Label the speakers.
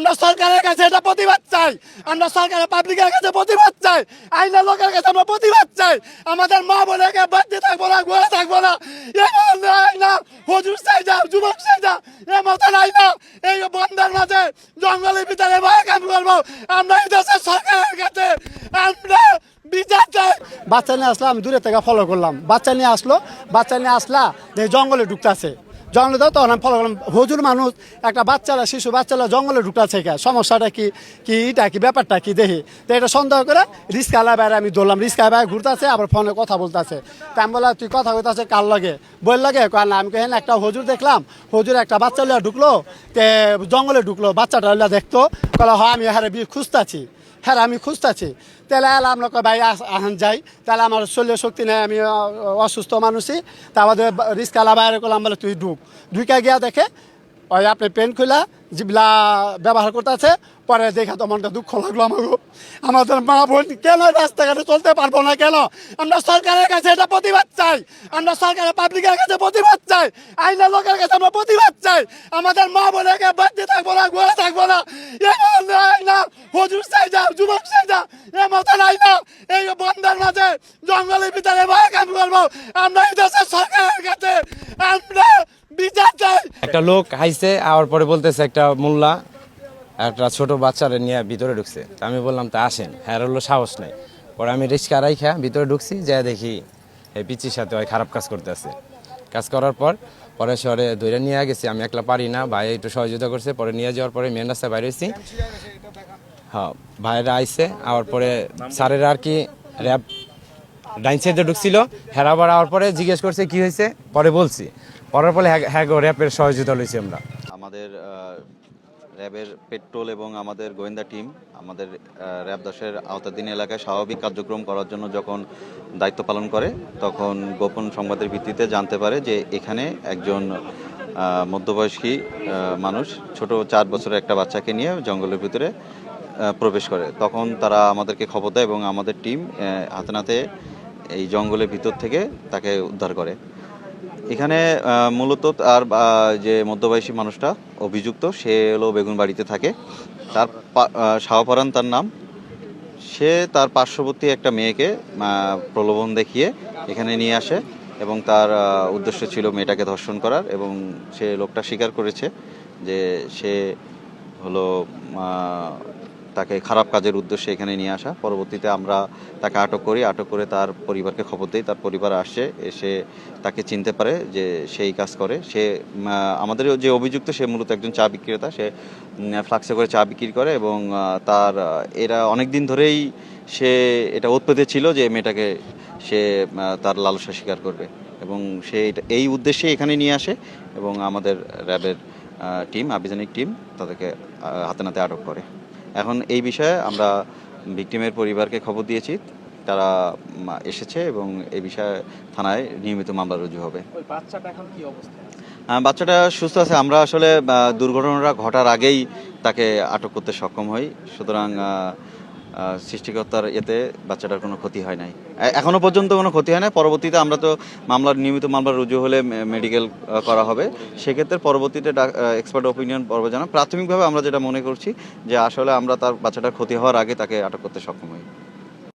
Speaker 1: আমরা সরকারের কাছে এটা প্রতিবাদ চাই, আমরা সরকারের পাবলিকের কাছে প্রতিবাদ চাই, আইনের লোকের কাছে আমরা প্রতিবাদ চাই। আমাদের মা বোনকে বাড়তে থাকবো না, ঘুরে থাকবো না। না হুজুর চাই যা, যুবক চাই যা, এ মতো নাই না। এই বন্ধার মাঝে জঙ্গলের ভিতরে ভয় কাম করবো। আমরা এই দেশের সরকারের কাছে আমরা বিচার চাই। বাচ্চা নিয়ে আসলো, আমি দূরে থেকে ফলো করলাম। বাচ্চা নিয়ে আসলা যে জঙ্গলে ঢুকতেছে, জঙ্গলে দাও, তখন আমি ফলো করলাম। হুজুর মানুষ একটা বাচ্চারা, শিশু বাচ্চারা জঙ্গলে ঢুকতেছে, সমস্যাটা কি এটা কি ব্যাপারটা কি দেখি। তো এটা সন্দেহ করে রিস্কালা বাইরে আমি ধরলাম। রিস্কা বাইরে ঘুরতেছে, আবার ফোনে কথা বলতেছে। তা আমি বললাম তুই কথা বলতেছে কার লাগে? বই লাগে কয় না। আমি কেন একটা হুজুর দেখলাম, হুজুর একটা বাচ্চা লিয়া ঢুকলো, তে জঙ্গলে ঢুকলো, বাচ্চাটা লিয়া দেখতো। কলা হয় আমি হ্যাঁ খুঁজতাছি, হ্যাঁ আমি খুঁজতেছি। তাহলে আমরা ভাই আহান যাই, তাহলে আমার শরীরে শক্তি নেই, আমি অসুস্থ মানুষই। তা আমাদের রিস্কালা বাইরে করলাম, বলে তুই ঢুকে গিয়া দেখে ওই আপনি পেন খুলা যেগুলা ব্যবহার করতে আছে। পরে দেখা তো মনটা দুঃখ লাগলো আমাদের মা বোন কেন রাস্তাঘাটে চলতে পারবো না কেন? আমরা সরকারের কাছে এটা প্রতিবাদ চাই, আমরা সরকারের পাবলিকের কাছে প্রতিবাদ চাই, আইনের লোকের কাছে আমরা প্রতিবাদ চাই। আমাদের মা বোনকে বাড়তে থাকবো না, ঘুরে থাকবো না। না হুজুর চাই যা, যুবক চাই যা, এ মতো নাই না। এই বন্ধার মাঝে জঙ্গলের ভিতরে ভয় কাম করবো। আমরা এই দেশের সরকারের কাছে আমরা বিচার চাই।
Speaker 2: একটা লোক আইছে, আওয়ার পরে বলতেছে একটা মোল্লা একটা ছোট বাচ্চারে নিয়ে ভিতরে ঢুকছে। তা আমি বললাম তা আসেন, হ্যাঁ হলো সাহস নেই। পরে আমি রিক্সা রাইখা ভিতরে ঢুকছি, যা দেখি এই পিচির সাথে ওই খারাপ কাজ করতেছে। কাজ করার পরে শহরে ধরে নিয়ে গেছি। আমি একলা পারি না, ভাই একটু সহযোগিতা করছে। পরে নিয়ে যাওয়ার পরে মেন রাস্তায় বাইরে হয়েছি। হ্যাঁ, ভাইরা আইসে, আওয়ার পরে স্যারেরা আর কি র্যাব ডাইন সাইডে ঢুকছিল। হেরাবার আওয়ার পরে জিজ্ঞেস করছে কি হয়েছে, পরে বলছি। পরের পরে হ্যাঁ র্যাবের সহযোগিতা লইছি আমরা।
Speaker 3: আমাদের র্যাবের পেট্রোল এবং আমাদের গোয়েন্দা টিম আমাদের র্যাব 10-এর আওতাধীন এলাকায় স্বাভাবিক কার্যক্রম করার জন্য যখন দায়িত্ব পালন করে, তখন গোপন সংবাদের ভিত্তিতে জানতে পারে যে এখানে একজন মধ্যবয়স্ক মানুষ ছোট 4 বছরের একটা বাচ্চাকে নিয়ে জঙ্গলের ভিতরে প্রবেশ করে। তখন তারা আমাদেরকে খবর দেয় এবং আমাদের টিম হাতে নাতে এই জঙ্গলের ভিতর থেকে তাকে উদ্ধার করে। এখানে মূলত তার যে মধ্যবয়সী মানুষটা অভিযুক্ত, সে হলো বেগুনবাড়িতে থাকে। তার শাহপরান তার নাম। সে তার পার্শ্ববর্তী একটা মেয়েকে প্রলোভন দেখিয়ে এখানে নিয়ে আসে এবং তার উদ্দেশ্য ছিল মেয়েটাকে ধর্ষণ করার। এবং সে লোকটা স্বীকার করেছে যে সে হলো তাকে খারাপ কাজের উদ্দেশ্যে এখানে নিয়ে আসা। পরবর্তীতে আমরা তাকে আটক করি, আটক করে তার পরিবারকে খবর দিই। তার পরিবার আসে, এসে তাকে চিনতে পারে যে সেই কাজ করে। সে আমাদের যে অভিযুক্ত, সে মূলত একজন চা বিক্রেতা। সে ফ্লাক্সে করে চা বিক্রি করে এবং তার এরা অনেক দিন ধরেই সে এটা উৎপেতে ছিল যে মেয়েটাকে সে তার লালসা স্বীকার করবে এবং সে এই উদ্দেশ্যে এখানে নিয়ে আসে এবং আমাদের র্যাবের টিম, আভিযানিক টিম তাদেরকে হাতে নাতে আটক করে। এখন এই বিষয়ে আমরা ভিকটিমের পরিবারকে খবর দিয়েছি, তারা এসেছে এবং এই বিষয়ে থানায় নিয়মিত মামলা রুজু হবে। বাচ্চাটা সুস্থ আছে। আমরা আসলে দুর্ঘটনাটা ঘটার আগেই তাকে আটক করতে সক্ষম হই, সুতরাং সৃষ্টিকর্তার এতে বাচ্চাটার কোনো ক্ষতি হয় নাই, এখনো পর্যন্ত কোনো ক্ষতি হয় না। পরবর্তীতে আমরা তো নিয়মিত মামলা রুজু হলে মেডিকেল করা হবে, সেক্ষেত্রে পরবর্তীতে এক্সপার্ট ওপিনিয়ন পর্ব জানা। প্রাথমিকভাবে আমরা যেটা মনে করছি যে আসলে আমরা তার বাচ্চাটার ক্ষতি হওয়ার আগে তাকে আটক করতে সক্ষম হই।